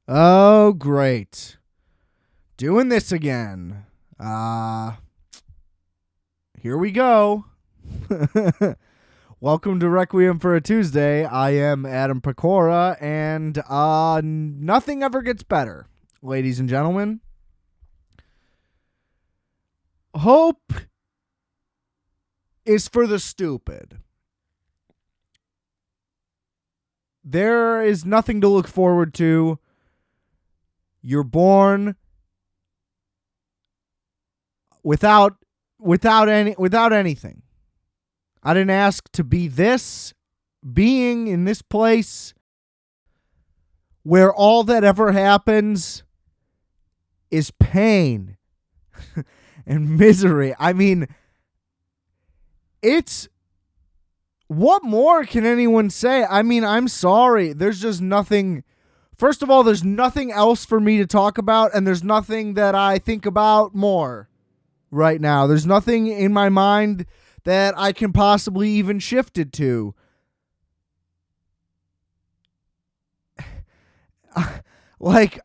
Oh, great. Doing this again. Here we go. Welcome to Requiem for a Tuesday. I am Adam Pecora, and nothing ever gets better, ladies and gentlemen. Hope is for the stupid. There is nothing to look forward to. You're born without anything. I didn't ask to be this being in this place where all that ever happens is pain and misery. I mean, what more can anyone say? I mean, I'm sorry. There's just nothing. First of all, there's nothing else for me to talk about, and there's nothing that I think about more right now. There's nothing in my mind that I can possibly even shift it to. Like,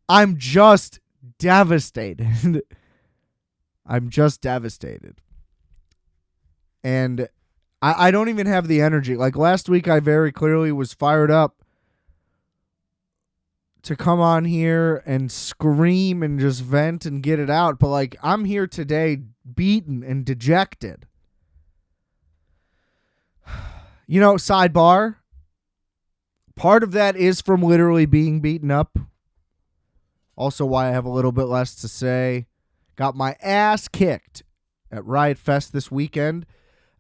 I'm just devastated. I'm just devastated. And I don't even have the energy. Like, last week, I very clearly was fired up to come on here and scream and just vent and get it out. But, like, I'm here today beaten and dejected. You know, sidebar, part of that is from literally being beaten up. Also why I have a little bit less to say. Got my ass kicked at Riot Fest this weekend.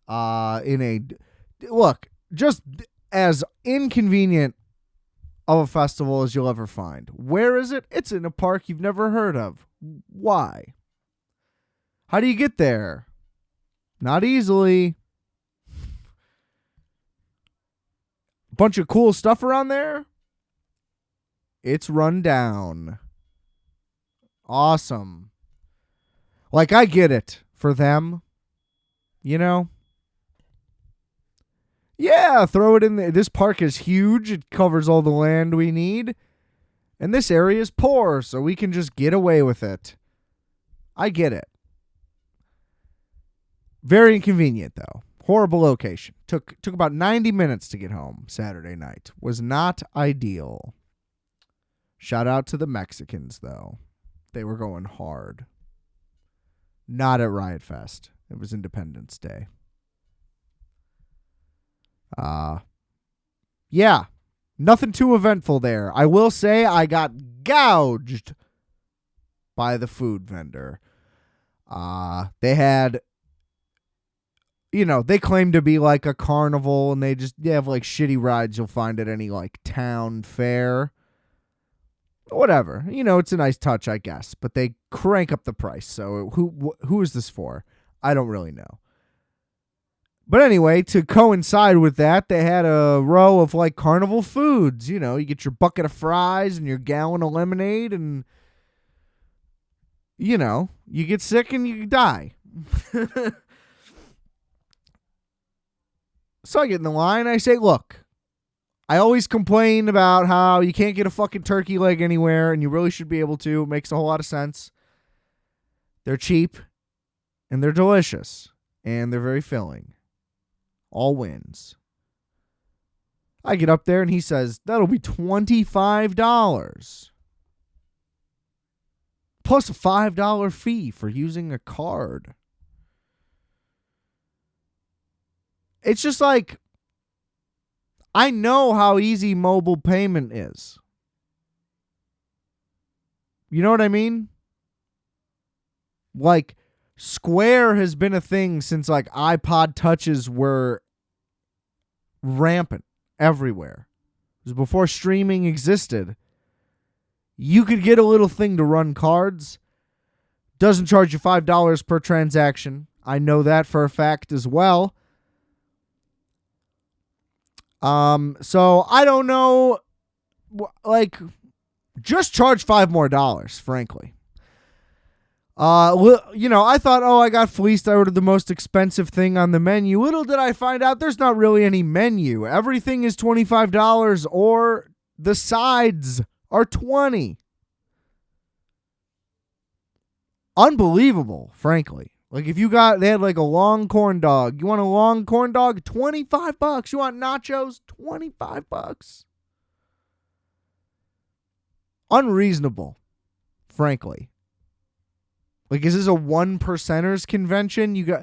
Look, just as inconvenient of a festival as you'll ever find. Where is it? It's in a park you've never heard of. Why? How do you get there? Not easily. Bunch of cool stuff around there. It's run down. Awesome. Like, I get it for them. You know? Yeah, throw it in there. This park is huge. It covers all the land we need. And this area is poor, so we can just get away with it. I get it. Very inconvenient, though. Horrible location. Took about 90 minutes to get home Saturday night. Was not ideal. Shout out to the Mexicans, though. They were going hard. Not at Riot Fest. It was Independence Day. Yeah. Nothing too eventful there. I will say I got gouged by the food vendor. They had, you know, they claim to be like a carnival, and they have like shitty rides you'll find at any like town fair. Whatever. You know, it's a nice touch, I guess, but they crank up the price. So who is this for? I don't really know. But anyway, to coincide with that, they had a row of like carnival foods. You know, you get your bucket of fries and your gallon of lemonade, and, you know, you get sick and you die. So I get in the line. I say, look, I always complain about how you can't get a fucking turkey leg anywhere, and you really should be able to. It makes a whole lot of sense. They're cheap, and they're delicious, and they're very filling. All wins. I get up there, and he says, that'll be $25. Plus a $5 fee for using a card. It's just like, I know how easy mobile payment is. You know what I mean? Like, Square has been a thing since like iPod touches were rampant everywhere. It was before streaming existed. You could get a little thing to run cards. Doesn't charge you $5 per transaction. I know that for a fact as well. So I don't know, like, just charge $5 more, frankly. You know, I thought, I got fleeced. I ordered the most expensive thing on the menu. Little did I find out there's not really any menu. Everything is $25 or the sides are 20. Unbelievable, frankly. Like if they had like a long corn dog. You want a long corn dog? $25. You want nachos? $25. Unreasonable, frankly. Like, is this a 1%ers convention?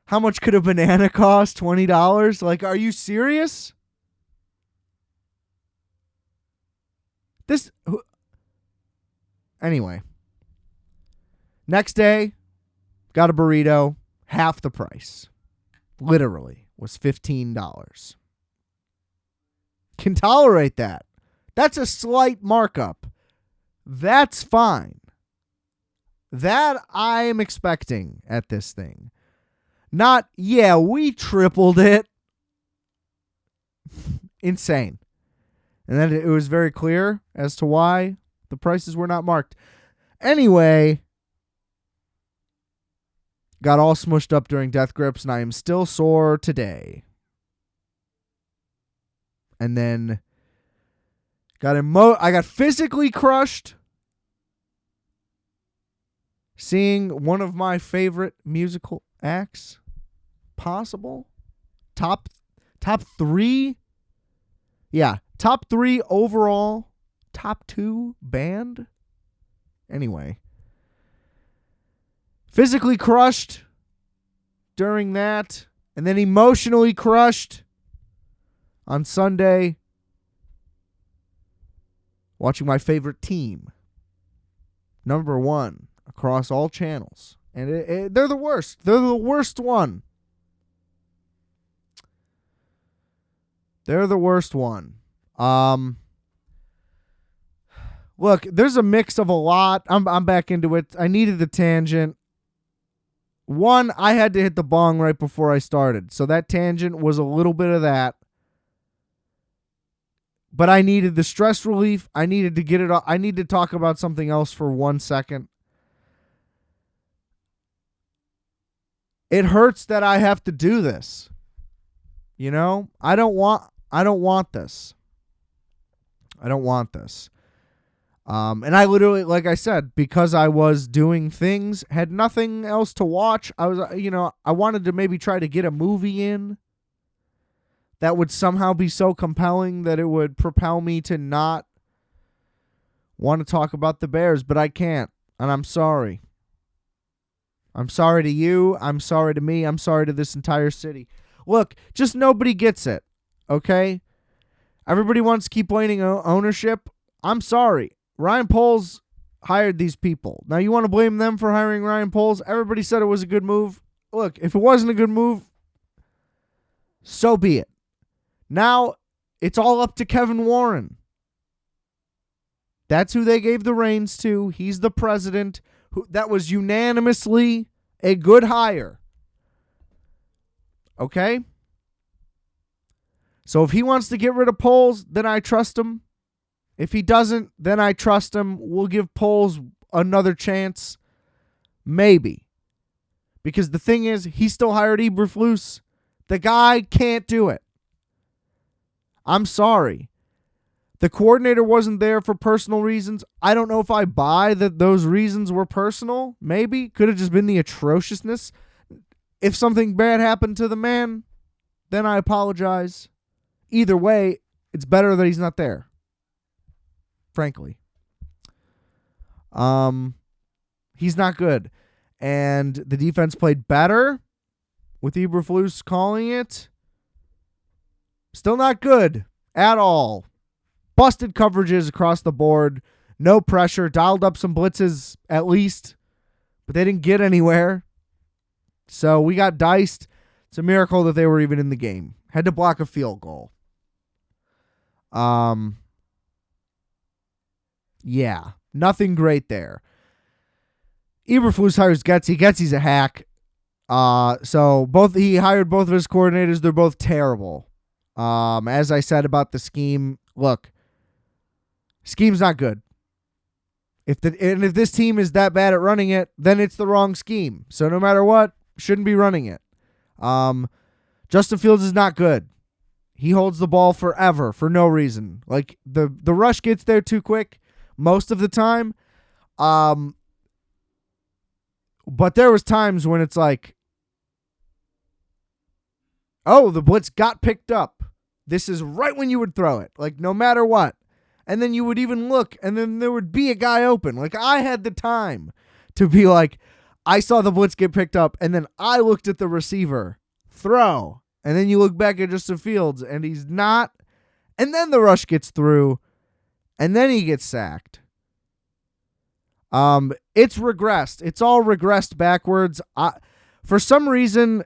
How much could a banana cost? $20? Like, are you serious? Anyway. Next day, got a burrito, half the price. Literally was $15. Can tolerate that. That's a slight markup. That's fine. That I am expecting at this thing. Not, yeah, we tripled it. Insane. And then it was very clear as to why the prices were not marked. Anyway, got all smushed up during death grips, and I am still sore today. And then I got physically crushed seeing one of my favorite musical acts possible. Top 3. Yeah, top 3 overall. Top 2 band. Anyway. Physically crushed during that. And then emotionally crushed on Sunday. Watching my favorite team. Number 1 across all channels. And they're the worst. They're the worst one. They're the worst one. Look, there's a mix of a lot. I'm back into it. I needed the tangent. One, I had to hit the bong right before I started. So that tangent was a little bit of that. But I needed the stress relief. I needed to get it off. I need to talk about something else for 1 second. It hurts that I have to do this. You know, I don't want this. I don't want this. And I literally, like I said, because I was doing things, had nothing else to watch. I wanted to maybe try to get a movie in that would somehow be so compelling that it would propel me to not want to talk about the Bears, but I can't, and I'm sorry. I'm sorry to you. I'm sorry to me. I'm sorry to this entire city. Look, just nobody gets it, okay? Everybody wants to keep blaming ownership. I'm sorry. Ryan Poles hired these people. Now, you want to blame them for hiring Ryan Poles? Everybody said it was a good move. Look, if it wasn't a good move, so be it. Now, it's all up to Kevin Warren. That's who they gave the reins to. He's the president. That was unanimously a good hire. Okay? So if he wants to get rid of Poles, then I trust him. If he doesn't, then I trust him. We'll give Poles another chance. Maybe. Because the thing is, he still hired Eberflus. The guy can't do it. I'm sorry. The coordinator wasn't there for personal reasons. I don't know if I buy that those reasons were personal. Maybe. Could have just been the atrociousness. If something bad happened to the man, then I apologize. Either way, it's better that he's not there. Frankly. He's not good. And the defense played better with Eberflus calling it. Still not good at all. Busted coverages across the board. No pressure. Dialed up some blitzes at least. But they didn't get anywhere. So we got diced. It's a miracle that they were even in the game. Had to block a field goal. Yeah. Nothing great there. Eberflus hires Getsy. Getsy's a hack. So he hired both of his coordinators. They're both terrible. As I said about the scheme, look, scheme's not good. If this team is that bad at running it, then it's the wrong scheme. So no matter what, shouldn't be running it. Justin Fields is not good. He holds the ball forever for no reason. Like the rush gets there too quick. most of the time. But there was times when it's like, oh, the blitz got picked up. This is right when you would throw it, like no matter what. And then you would even look, and then there would be a guy open. Like I had the time to be like, I saw the blitz get picked up, and then I looked at the receiver, throw. And then you look back at Justin Fields, and he's not. And then the rush gets through, and then he gets sacked. It's regressed. It's all regressed backwards. For some reason,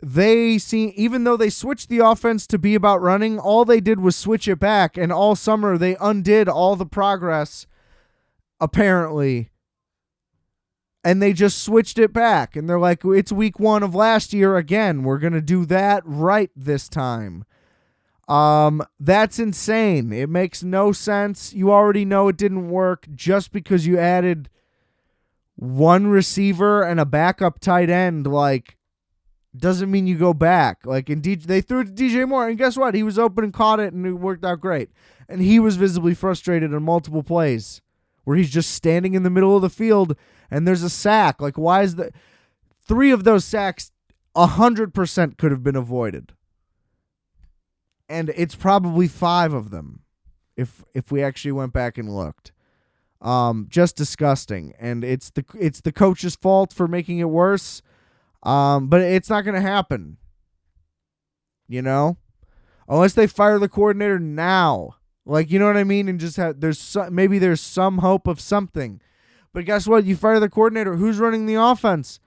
even though they switched the offense to be about running, all they did was switch it back, and all summer they undid all the progress, apparently, and they just switched it back, and they're like, it's week 1 of last year again. We're going to do that right this time. That's insane. It makes no sense. You already know it didn't work. Just because you added one receiver and a backup tight end, like, doesn't mean you go back. Like, they threw it to DJ Moore, and guess what? He was open and caught it, and it worked out great. And he was visibly frustrated on multiple plays where he's just standing in the middle of the field, and there's a sack. Like, why is 3 of those sacks 100% could have been avoided? And it's probably 5 of them if we actually went back and looked. Just disgusting. And it's the coach's fault for making it worse. But it's not going to happen. You know? Unless they fire the coordinator now. Like, you know what I mean? And just maybe there's some hope of something. But guess what? You fire the coordinator. Who's running the offense?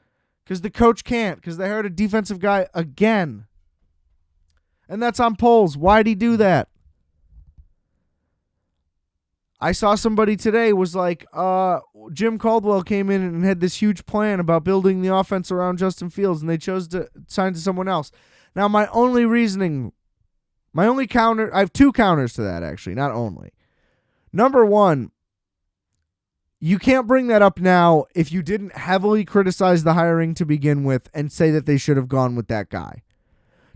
Because the coach can't. Because they hired a defensive guy again. And that's on polls. Why'd he do that? I saw somebody today was like, Jim Caldwell came in and had this huge plan about building the offense around Justin Fields, and they chose to sign to someone else. Now, my only counter, I have 2 counters to that, actually, not only. Number 1, you can't bring that up now if you didn't heavily criticize the hiring to begin with and say that they should have gone with that guy.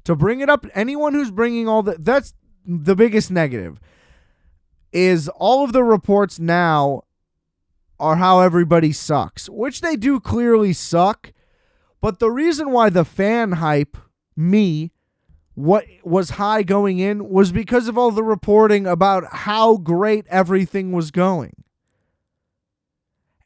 To bring it up, anyone who's bringing that's the biggest negative, is all of the reports now are how everybody sucks, which they do clearly suck. But the reason why the fan hype, what was high going in, was because of all the reporting about how great everything was going.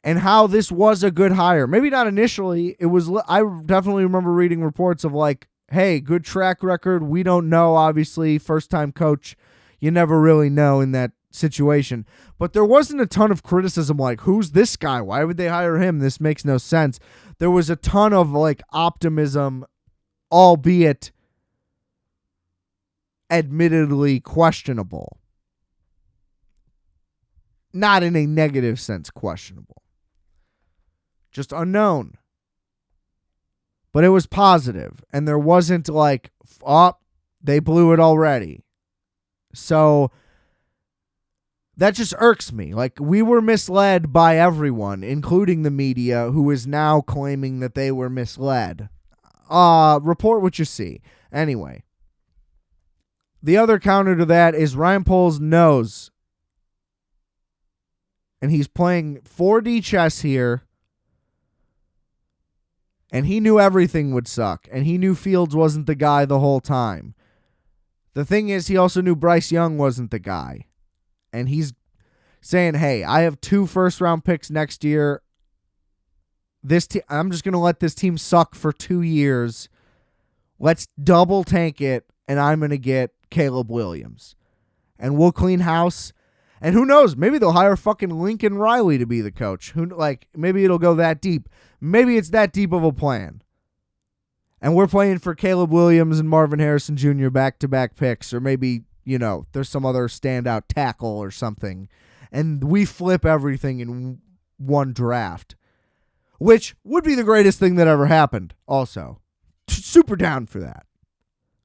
And how this was a good hire. Maybe not initially. I definitely remember reading reports of like, hey, good track record. We don't know, obviously. First-time coach. You never really know in that situation. But there wasn't a ton of criticism like, who's this guy? Why would they hire him? This makes no sense. There was a ton of like optimism, albeit admittedly questionable. Not in a negative sense questionable. Just unknown. But it was positive, and there wasn't like, they blew it already. So that just irks me. Like, we were misled by everyone, including the media, who is now claiming that they were misled. Report what you see. Anyway, the other counter to that is Ryan Poles knows, and he's playing 4D chess here. And he knew everything would suck. And he knew Fields wasn't the guy the whole time. The thing is, he also knew Bryce Young wasn't the guy. And he's saying, hey, I have 2 first-round picks next year. I'm just going to let this team suck for 2 years. Let's double tank it, and I'm going to get Caleb Williams. And we'll clean house. And who knows? Maybe they'll hire fucking Lincoln Riley to be the coach. Maybe it'll go that deep. Maybe it's that deep of a plan. And we're playing for Caleb Williams and Marvin Harrison Jr. back-to-back picks. Or maybe, there's some other standout tackle or something. And we flip everything in one draft. Which would be the greatest thing that ever happened also. Super down for that.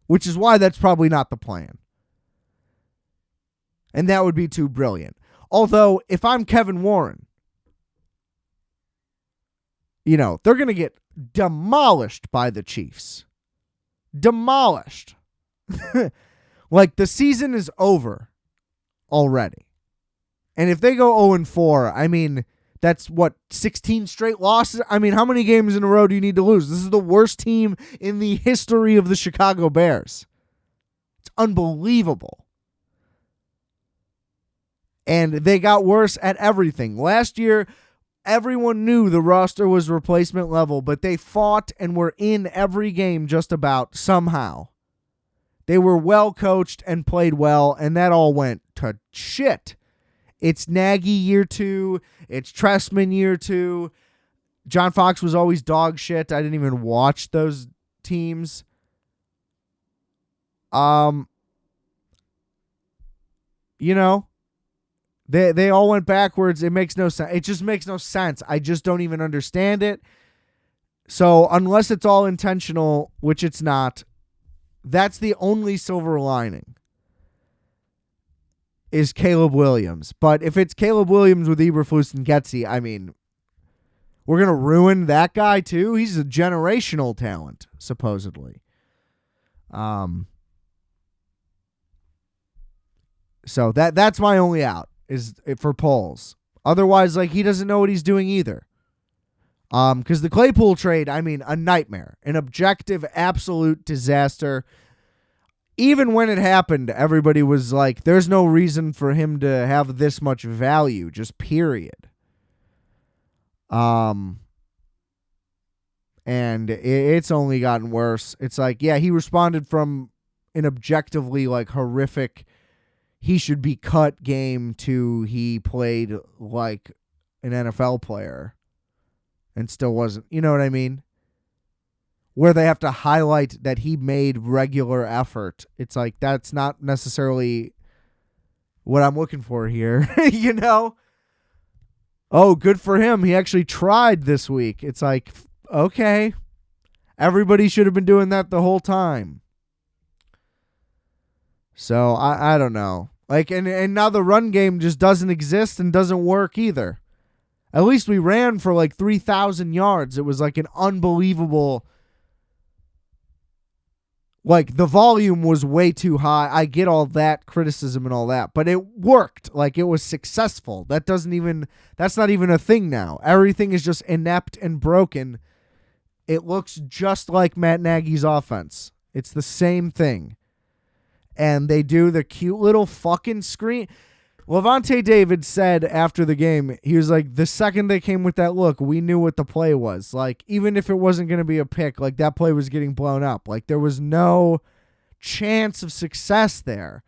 Which is why that's probably not the plan. And that would be too brilliant. Although, if I'm Kevin Warren, they're going to get demolished by the Chiefs. Demolished. Like, the season is over already. And if they go 0-4, I mean, that's what, 16 straight losses? I mean, how many games in a row do you need to lose? This is the worst team in the history of the Chicago Bears. It's unbelievable. And they got worse at everything. Last year, everyone knew the roster was replacement level, but they fought and were in every game just about somehow. They were well coached and played well, and that all went to shit. It's Nagy year 2. It's Trestman year 2. John Fox was always dog shit. I didn't even watch those teams. You know, they all went backwards. It makes no sense. It just makes no sense. I just don't even understand it. So unless it's all intentional, which it's not, that's the only silver lining is Caleb Williams. But if it's Caleb Williams with Eberflus and Getsy, I mean, we're going to ruin that guy too. He's a generational talent, supposedly. So that's my only out is for Poles. Otherwise, like, he doesn't know what he's doing either. Because the Claypool trade, I mean, a nightmare, an objective, absolute disaster. Even when it happened, everybody was like, there's no reason for him to have this much value, just period. And it's only gotten worse. It's like, yeah, he responded from an objectively, like, horrific, he should be cut game to he played like an NFL player and still wasn't. You know what I mean? Where they have to highlight that he made regular effort. It's like, that's not necessarily what I'm looking for here, you know? Oh, good for him. He actually tried this week. It's like, okay. Everybody should have been doing that the whole time. So, I don't know. Like, and now the run game just doesn't exist and doesn't work either. At least we ran for like 3,000 yards. It was like an unbelievable... Like, the volume was way too high. I get all that criticism and all that, but it worked. Like, it was successful. That's not even a thing now. Everything is just inept and broken. It looks just like Matt Nagy's offense. It's the same thing. And they do the cute little fucking screen. Levante David said after the game, he was like, the second they came with that look, we knew what the play was. Like, even if it wasn't going to be a pick, like, that play was getting blown up. Like, there was no chance of success there.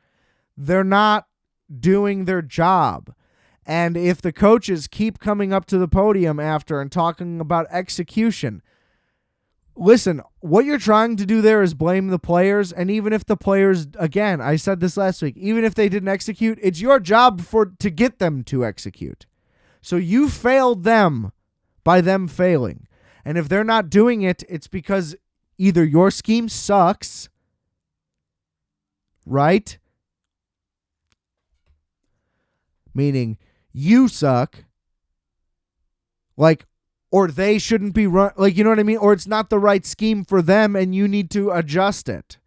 They're not doing their job. And if the coaches keep coming up to the podium after and talking about execution, listen, what you're trying to do there is blame the players, and even if the players, again, I said this last week, even if they didn't execute, it's your job to get them to execute. So you failed them by them failing. And if they're not doing it, it's because either your scheme sucks, right? Meaning you suck, like, or they shouldn't be run, like, you know what I mean? Or it's not the right scheme for them and you need to adjust it.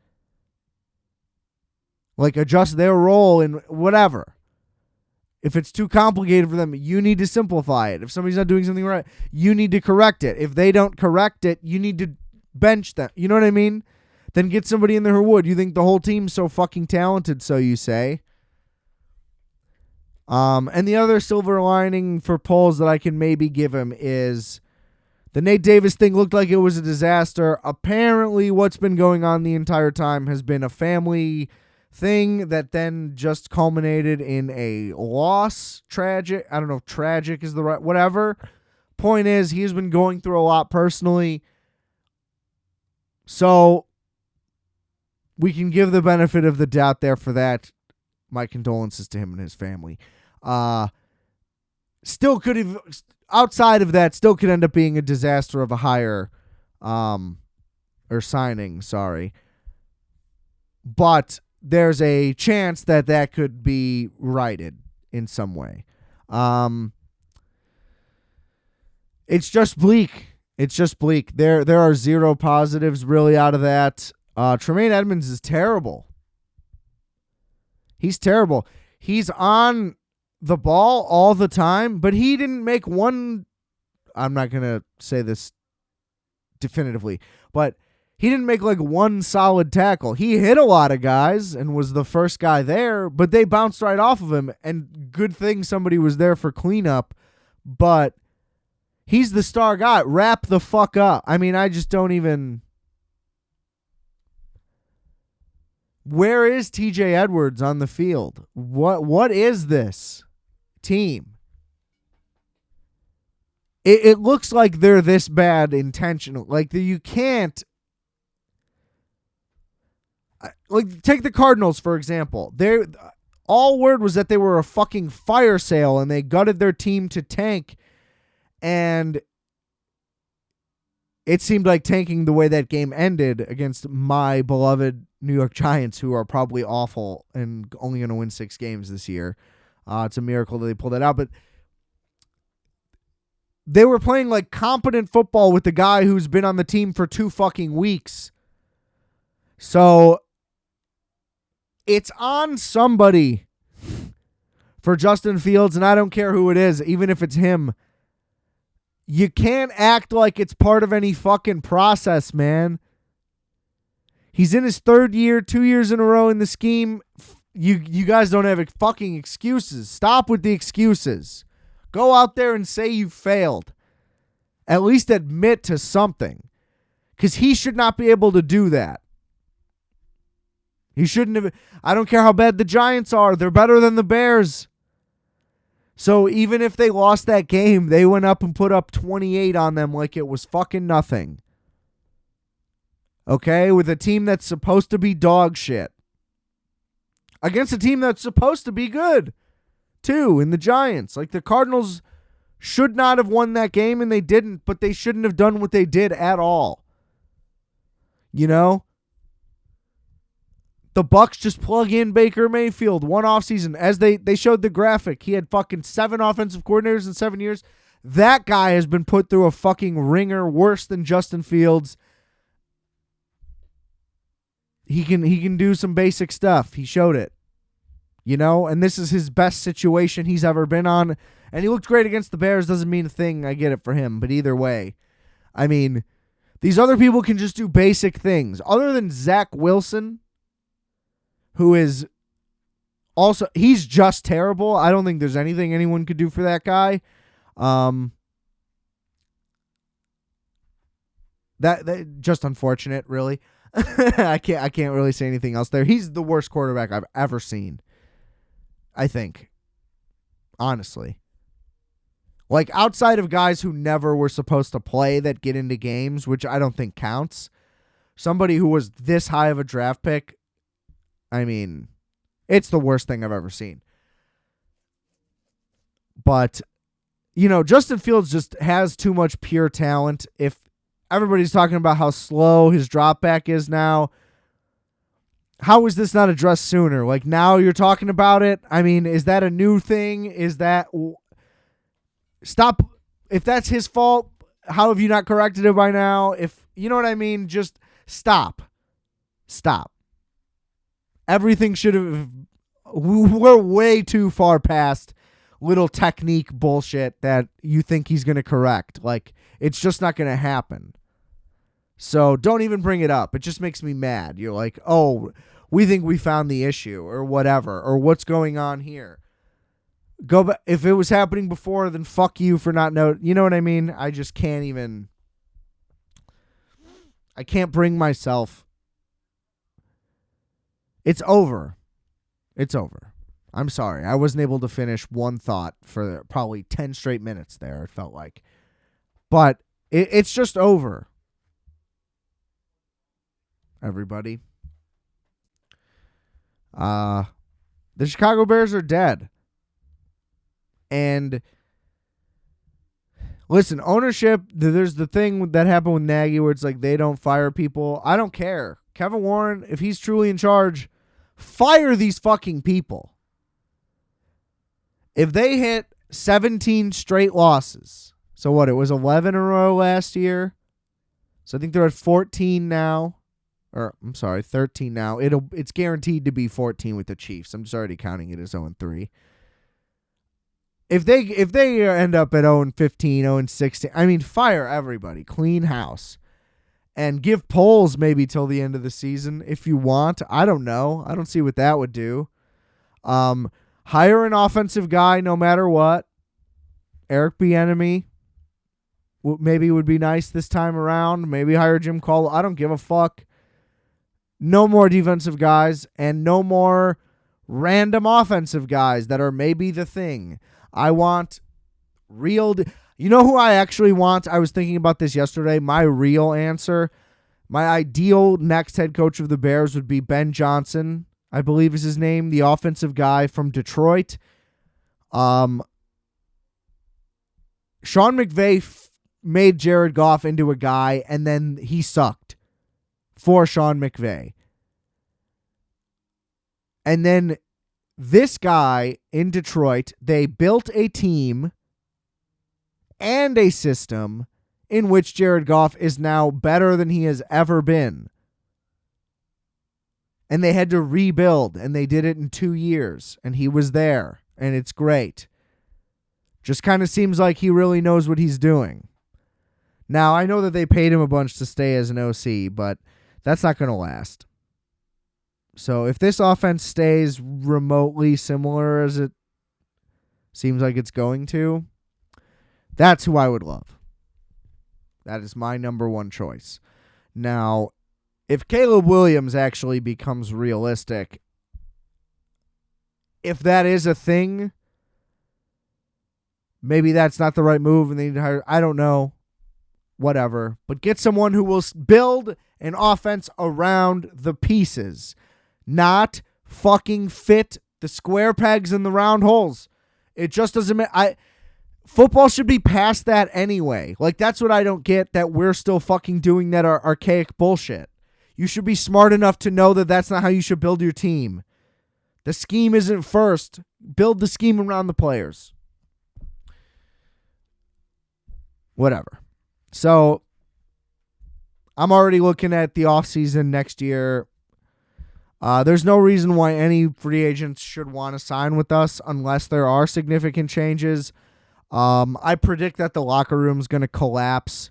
Like, adjust their role in whatever. If it's too complicated for them, you need to simplify it. If somebody's not doing something right, you need to correct it. If they don't correct it, you need to bench them. You know what I mean? Then get somebody in there who would. You think the whole team's so fucking talented, so you say. And the other silver lining for Poles that I can maybe give him is the Nate Davis thing looked like it was a disaster. Apparently what's been going on the entire time has been a family thing that then just culminated in a loss. Tragic. I don't know if tragic is the right, whatever. Point is, he's been going through a lot personally. So we can give the benefit of the doubt there for that. My condolences to him and his family. Still could have, outside of that, still could end up being a disaster of a hire, or signing, sorry. But there's a chance that that could be righted in some way. It's just bleak. It's just bleak. There are zero positives really out of that. Tremaine Edmonds is terrible. He's terrible. He's on the ball all the time, but he didn't make one. I'm not going to say this definitively, but he didn't make like one solid tackle. He hit a lot of guys and was the first guy there, but they bounced right off of him. And good thing somebody was there for cleanup, but he's the star guy. Wrap the fuck up. I mean, I just don't even. Where is TJ Edwards on the field? What is this team? It looks like they're this bad intentional. Like you can't. Like take the Cardinals for example. They all word was that they were a fucking fire sale and they gutted their team to tank, and it seemed like tanking the way that game ended against my beloved New York Giants, who are probably awful and only going to win 6 games this year. It's a miracle that they pulled that out, but they were playing like competent football with the guy who's been on the team for 2 fucking weeks. So it's on somebody for Justin Fields, and I don't care who it is, even if it's him. You can't act like it's part of any fucking process, man. He's in his 3rd year, 2 years in a row in the scheme. You guys don't have fucking excuses. Stop with the excuses. Go out there and say you failed. At least admit to something. Because he should not be able to do that. He shouldn't have. I don't care how bad the Giants are. They're better than the Bears. So even if they lost that game, they went up and put up 28 on them like it was fucking nothing. Okay? With a team that's supposed to be dog shit. Against a team that's supposed to be good, too, in the Giants. Like, the Cardinals should not have won that game, and they didn't, but they shouldn't have done what they did at all. You know? The Bucs just plug in Baker Mayfield one offseason. As they showed the graphic, he had fucking 7 offensive coordinators in 7 years. That guy has been put through a fucking ringer worse than Justin Fields. He can do some basic stuff. He showed it. You know, and this is his best situation he's ever been on. And he looked great against the Bears. Doesn't mean a thing. I get it for him. But either way, I mean, these other people can just do basic things. Other than Zach Wilson, who is also, he's just terrible. I don't think there's anything anyone could do for that guy. That just unfortunate, really. I can't really say anything else there. He's the worst quarterback I've ever seen. I think. Honestly. Like, outside of guys who never were supposed to play that get into games, which I don't think counts, somebody who was this high of a draft pick, I mean, it's the worst thing I've ever seen. But, you know, Justin Fields just has too much pure talent. If everybody's talking about how slow his drop back is now, how is this not addressed sooner? Like, now you're talking about it? I mean, is that a new thing? Is that... Stop. If that's his fault, how have you not corrected it by now? If you know what I mean, just stop. Stop. Everything should have... We're way too far past little technique bullshit that you think he's going to correct. Like, it's just not going to happen. So don't even bring it up. It just makes me mad. You're like, oh, we think we found the issue or whatever, or what's going on here. Go back. If it was happening before, then fuck you for not know. You know what I mean? I just can't even. I can't bring myself. It's over. I'm sorry. I wasn't able to finish one thought for probably 10 straight minutes there, it felt like. But it's just over. Everybody. The Chicago Bears are dead. And listen, ownership, there's the thing that happened with Nagy where it's like they don't fire people. I don't care. Kevin Warren, if he's truly in charge, fire these fucking people. If they hit 17 straight losses, so what, it was 11 in a row last year. So I think they're at 14 now. Or, I'm sorry, 13 now. It's guaranteed to be 14 with the Chiefs. I'm just already counting it as 0-3. if they end up at 0-15, 0-16, I mean, fire everybody, clean house, and give polls maybe till the end of the season if you want. I don't know. I don't see what that would do. Hire an offensive guy no matter what. Eric Bieniemy maybe would be nice this time around. Maybe hire Jim Caldwell. I don't give a fuck. No more defensive guys and no more random offensive guys that are maybe the thing. I want real. You know who I actually want? I was thinking about this yesterday. My real answer, my ideal next head coach of the Bears would be Ben Johnson, I believe is his name, the offensive guy from Detroit. Sean McVay made Jared Goff into a guy, and then he sucked for Sean McVay. And then this guy in Detroit, they built a team and a system in which Jared Goff is now better than he has ever been. And they had to rebuild, and they did it in 2 years, and he was there, and it's great. Just kind of seems like he really knows what he's doing. Now, I know that they paid him a bunch to stay as an OC, but that's not going to last. So if this offense stays remotely similar as it seems like it's going to, that's who I would love. That is my number one choice. Now, if Caleb Williams actually becomes realistic, if that is a thing, maybe that's not the right move and they need to hire, I don't know, whatever. But get someone who will build an offense around the pieces, not fucking fit the square pegs in the round holes. It just doesn't football should be past that anyway. Like, that's what I don't get, that we're still fucking doing that archaic bullshit. You should be smart enough to know that that's not how you should build your team. The scheme isn't first. Build the scheme around the players. Whatever. So, I'm already looking at the offseason next year. There's no reason why any free agents should want to sign with us unless there are significant changes. I predict that the locker room is going to collapse.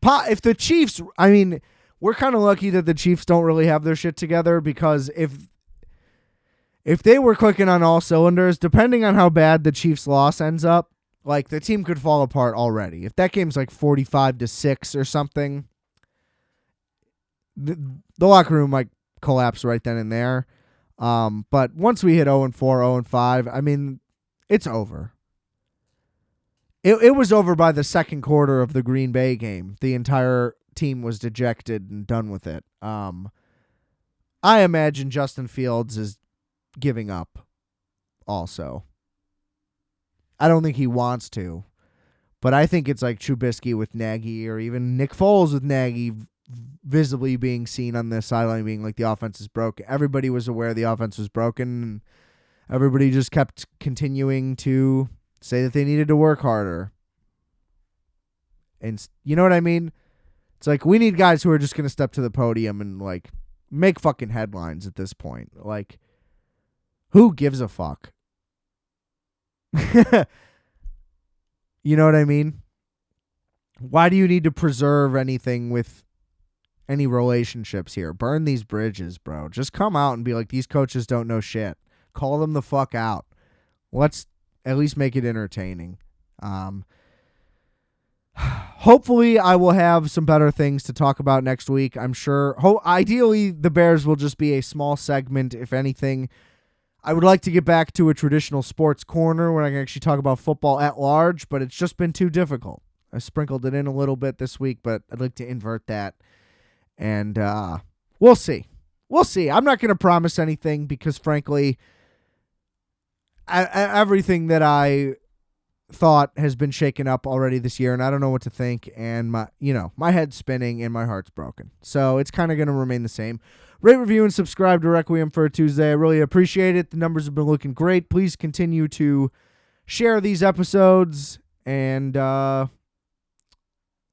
If the Chiefs, I mean, we're kind of lucky that the Chiefs don't really have their shit together, because if they were clicking on all cylinders, depending on how bad the Chiefs' loss ends up, like, the team could fall apart already. If that game's like 45-6 or something, the locker room might collapse right then and there. But once we hit 0-4, 0-5, I mean, it's over. It was over by the second quarter of the Green Bay game. The entire team was dejected and done with it. I imagine Justin Fields is giving up also. I don't think he wants to, but I think it's like Trubisky with Nagy, or even Nick Foles with Nagy visibly being seen on the sideline being like, the offense is broken. Everybody was aware the offense was broken, and everybody just kept continuing to say that they needed to work harder. And you know what I mean? It's like, we need guys who are just going to step to the podium and, like, make fucking headlines at this point. Like, who gives a fuck? You know what I mean? Why do you need to preserve anything with any relationships here? Burn these bridges, bro. Just come out and be like, these coaches don't know shit. Call them the fuck out. Let's at least make it entertaining. Hopefully I will have some better things to talk about next week. I'm sure. Ideally, the Bears will just be a small segment, if anything. I would like to get back to a traditional sports corner where I can actually talk about football at large, but it's just been too difficult. I sprinkled it in a little bit this week, but I'd like to invert that. And we'll see. We'll see. I'm not going to promise anything because, frankly, everything that I thought has been shaken up already this year, and I don't know what to think, and my head's spinning and my heart's broken. So it's kind of going to remain the same. Rate, review, and subscribe to Requiem for a Tuesday. I really appreciate it. The numbers have been looking great. Please continue to share these episodes, and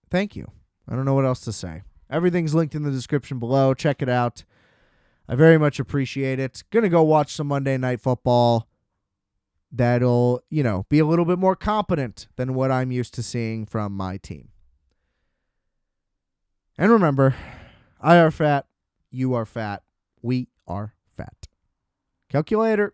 thank you. I don't know what else to say. Everything's linked in the description below. Check it out. I very much appreciate it. Gonna go watch some Monday Night Football. that'll, be a little bit more competent than what I'm used to seeing from my team. And remember, I are fat, you are fat, we are fat. Calculator.